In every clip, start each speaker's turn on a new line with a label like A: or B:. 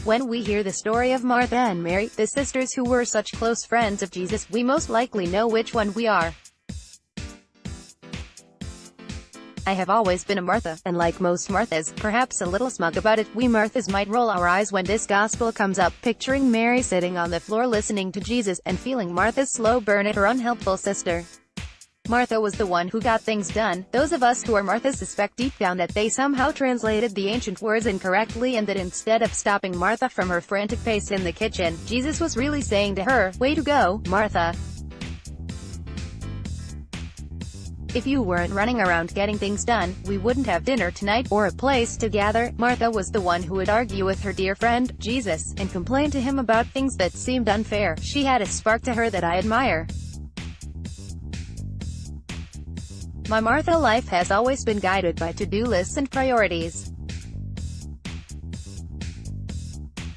A: When we hear the story of Martha and Mary, the sisters who were such close friends of Jesus, we most likely know which one we are. I have always been a Martha, and like most Marthas, perhaps a little smug about it, we Marthas might roll our eyes when this gospel comes up, picturing Mary sitting on the floor listening to Jesus, and feeling Martha's slow burn at her unhelpful sister. Martha was the one who got things done. Those of us who are Marthas suspect deep down that they somehow translated the ancient words incorrectly, and that instead of stopping Martha from her frantic pace in the kitchen, Jesus was really saying to her, "Way to go, Martha. If you weren't running around getting things done, we wouldn't have dinner tonight, or a place to gather." Martha was the one who would argue with her dear friend, Jesus, and complain to him about things that seemed unfair. She had a spark to her that I admire. My Martha life has always been guided by to-do lists and priorities.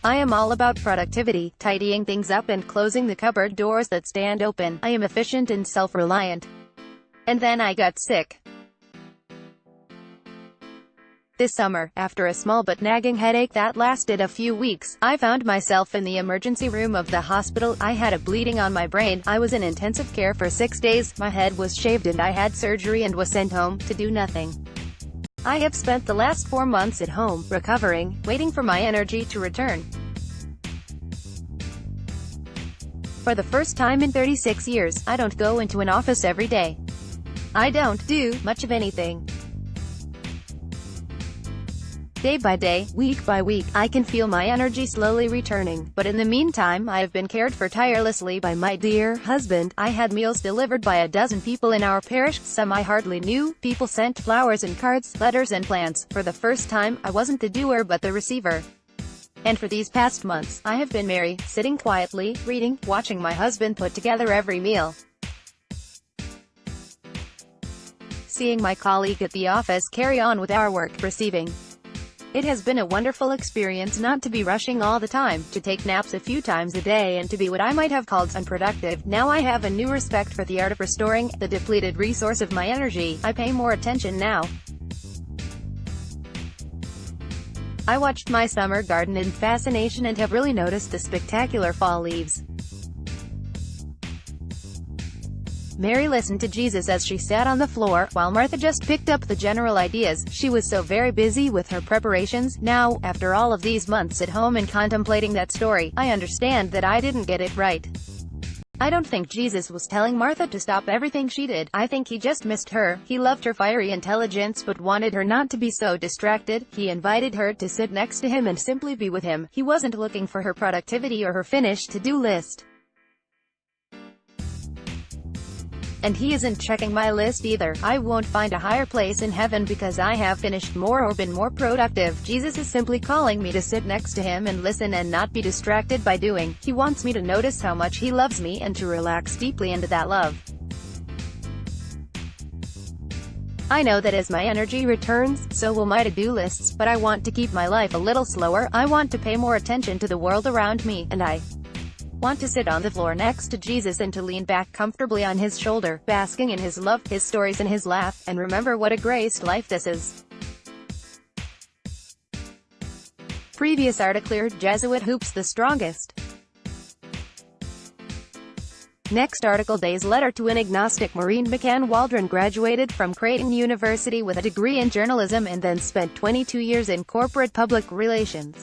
A: I am all about productivity, tidying things up and closing the cupboard doors that stand open. I am efficient and self-reliant. And then I got sick. This summer, after a small but nagging headache that lasted a few weeks, I found myself in the emergency room of the hospital. I had a bleeding on my brain. I was in intensive care for 6 days. My head was shaved and I had surgery and was sent home to do nothing. I have spent the last 4 months at home, recovering, waiting for my energy to return. For the first time in 36 years, I don't go into an office every day. I don't do much of anything. Day by day, week by week, I can feel my energy slowly returning, but in the meantime I have been cared for tirelessly by my dear husband. I had meals delivered by a dozen people in our parish, some I hardly knew. People sent flowers and cards, letters and plants. For the first time, I wasn't the doer but the receiver. And for these past months, I have been Mary, sitting quietly, reading, watching my husband put together every meal. Seeing my colleague at the office carry on with our work, receiving. It has been a wonderful experience not to be rushing all the time, to take naps a few times a day and to be what I might have called unproductive. Now I have a new respect for the art of restoring the depleted resource of my energy. I pay more attention now. I watched my summer garden in fascination and have really noticed the spectacular fall leaves. Mary listened to Jesus as she sat on the floor, while Martha just picked up the general ideas. She was so very busy with her preparations. Now, after all of these months at home and contemplating that story, I understand that I didn't get it right. I don't think Jesus was telling Martha to stop everything she did. I think he just missed her. He loved her fiery intelligence but wanted her not to be so distracted. He invited her to sit next to him and simply be with him. He wasn't looking for her productivity or her finished to-do list. And he isn't checking my list either. I won't find a higher place in heaven because I have finished more or been more productive. Jesus is simply calling me to sit next to him and listen and not be distracted by doing. He wants me to notice how much he loves me and to relax deeply into that love. I know that as my energy returns, so will my to-do lists, but I want to keep my life a little slower. I want to pay more attention to the world around me, and I want to sit on the floor next to Jesus and to lean back comfortably on his shoulder, basking in his love, his stories and his laugh, and remember what a graced life this is. Previous article: Jesuit hoops the strongest. Next article: Day's letter to an agnostic. Maureen McCann Waldron graduated from Creighton University with a degree in journalism and then spent 22 years in corporate public relations.